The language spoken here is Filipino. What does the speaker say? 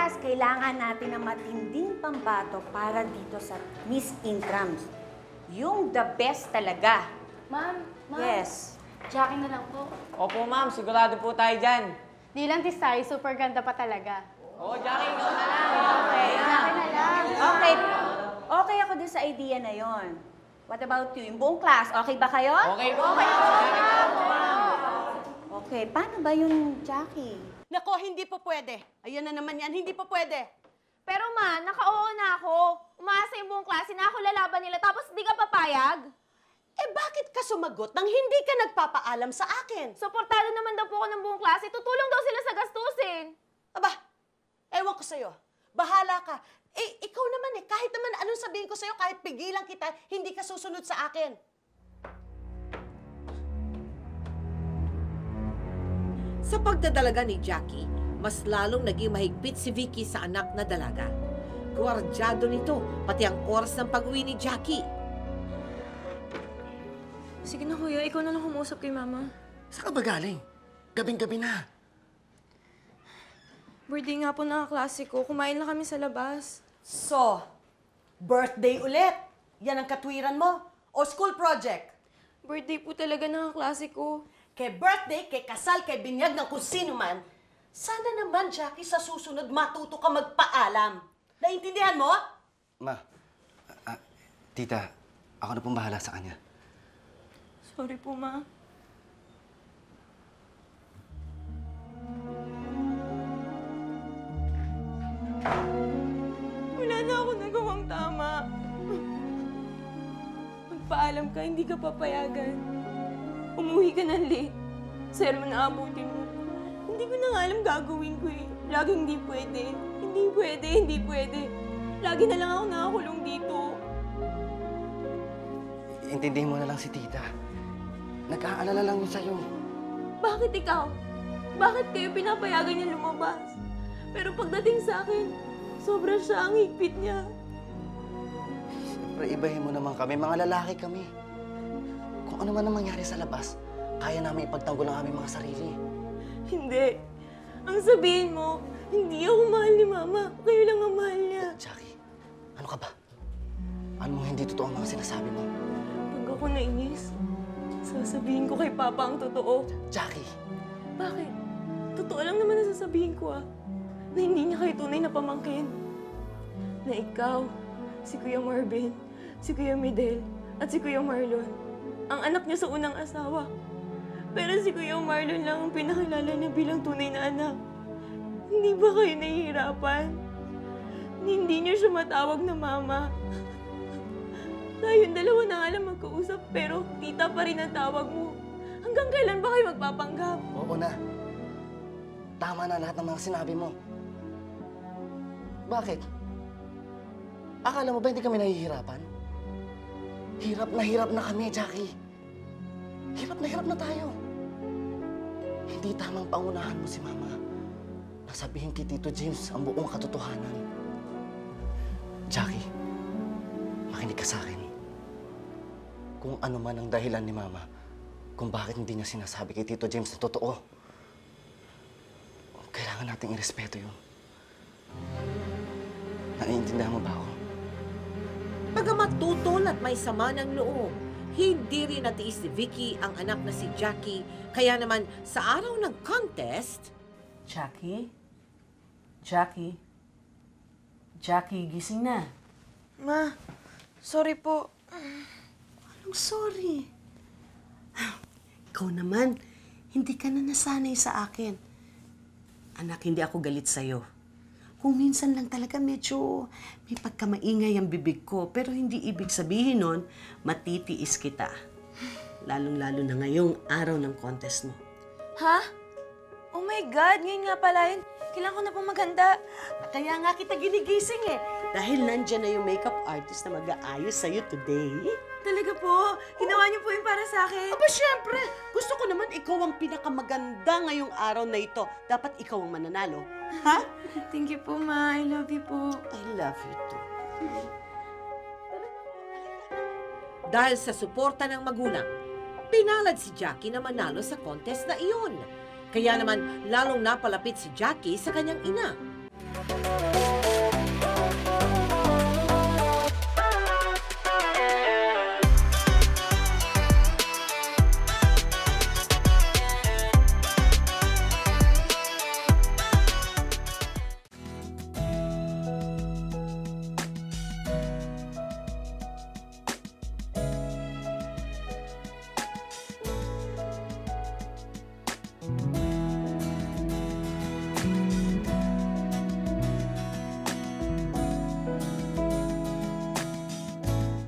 class, kailangan natin ng matinding pambato para dito sa Miss Intrams. Yung the best talaga. Ma'am, Yes. Jackie na lang po. Opo, ma'am. Sigurado po tayo dyan. Di lang Tisay, super ganda pa talaga. Oo, Jackie, ikaw na lang. Okay. Jackie na lang. Okay. Okay ako dun sa idea na yon. What about you? Yung buong class, okay ba kayo? Okay po. Okay po. Okay, paano ba yun, Jackie? Nako, hindi po pwede. Ayan na naman yan, hindi po pwede. Pero ma, naka-oo na ako. Umasa yung buong klase na ako lalaban nila, tapos di ka papayag? Eh bakit ka sumagot nang hindi ka nagpapaalam sa akin? Suportado naman daw po ako ng buong klase. Tutulong daw sila sa gastusin. Aba, ewan ko sa'yo. Bahala ka. Eh, ikaw naman eh, kahit naman anong sabihin ko sa'yo, kahit pigilan kita, hindi ka susunod sa akin. Sa pagdadalaga ni Jackie, mas lalong naging mahigpit si Vicky sa anak na dalaga. Gwardyado nito, pati ang oras ng pag-uwi ni Jackie. Sige na, kuya. Ikaw na lang kumusap kay mama. Saan ka ba galing? Gabing-gabi na. Birthday nga po ng kaklase ko. Kumain na kami sa labas. So, birthday ulit. Yan ang katwiran mo. O school project. Birthday po talaga ng kaklase ko. Kay birthday, kay kasal, kay binyag ng kung sino man, sana naman, Jackie, sa susunod matuto ka magpaalam. Naintindihan mo? Ma, tita, ako na pong bahala sa kanya. Sorry po, ma. Wala na ako nagawang tama. Magpaalam ka, hindi ka papayagan. Umuwi ka ng late. Sermon na abutin mo. Hindi ko na nga alam gagawin ko eh. Laging hindi pwede. Hindi pwede, hindi pwede. Lagi na lang ako nakakulong dito. Intindihin mo na lang si tita. Nag-aalala lang yun sa'yo. Bakit ikaw? Bakit kayo pinapayagan niya lumabas? Pero pagdating sa akin, sobra siya ang higpit niya. Siyempre, ibahin mo naman kami. Mga lalaki kami. Kung ano man ang mangyari sa labas, kaya namin ipagtanggol ang aming mga sarili. Hindi. Ang sabihin mo, hindi ako mahal ni Mama. Kayo lang ang mahal niya. Jackie, ano ka ba? Ano mo hindi totoo ang mga sinasabi mo? Pag ako nainis, sasabihin ko kay Papa ang totoo. Jackie! Bakit? Totoo lang naman na sasabihin ko na hindi niya kayo tunay na pamangkin. Na ikaw, si Kuya Marvin, si Kuya Midel, at si Kuya Marlon, ang anak niya sa unang asawa. Pero si Kuya Marlon lang ang pinakilala niya bilang tunay na anak. Hindi ba kayo nahihirapan? Hindi niyo siya matawag na mama. Tayong dalawa na nga lang magkausap, pero tita pa rin ang tawag mo. Hanggang kailan ba kayo magpapanggap? Oo na. Tama na lahat ng mga sinabi mo. Bakit? Akala mo ba hindi kami nahihirapan? Hirap na kami, Jackie. Hirap na tayo. Hindi tamang pangunahan mo si Mama. Nasabihin kay Tito James ang buong katotohanan. Jackie, makinig ka sa akin. Kung ano man ang dahilan ni Mama, kung bakit hindi niya sinasabi kay Tito James na totoo, kailangan nating irespeto yun. Naiintindihan mo ba ako? Bagamat tutol at may sama ng loob, hindi rin natiis ni Vicky ang anak na si Jackie. Kaya naman, sa araw ng contest... Jackie? Jackie? Jackie, gising na. Ma, sorry po. Anong sorry? Ikaw naman, hindi ka na nasanay sa akin. Anak, hindi ako galit sa'yo. Kung minsan lang talaga medyo may pagkamaingay ang bibig ko, pero hindi ibig sabihin nun, matitiis kita. Lalong-lalo na ngayong araw ng contest mo. Ha? Oh my God, ngayon nga pala yun. Kailangan ko na pong maganda. Kaya nga kita ginigising eh. Dahil nandyan na yung makeup artist na mag-aayos sa'yo today. Talaga po? Ginawa niyo po yun para sa akin? Aba, syempre! Gusto ko naman ikaw ang pinakamaganda ngayong araw na ito. Dapat ikaw ang mananalo. Ha? Thank you po, Ma. I love you po. I love you too. Dahil sa suporta ng magulang, pinalad si Jackie na manalo sa contest na iyon. Kaya naman, lalong napalapit si Jackie sa kanyang ina.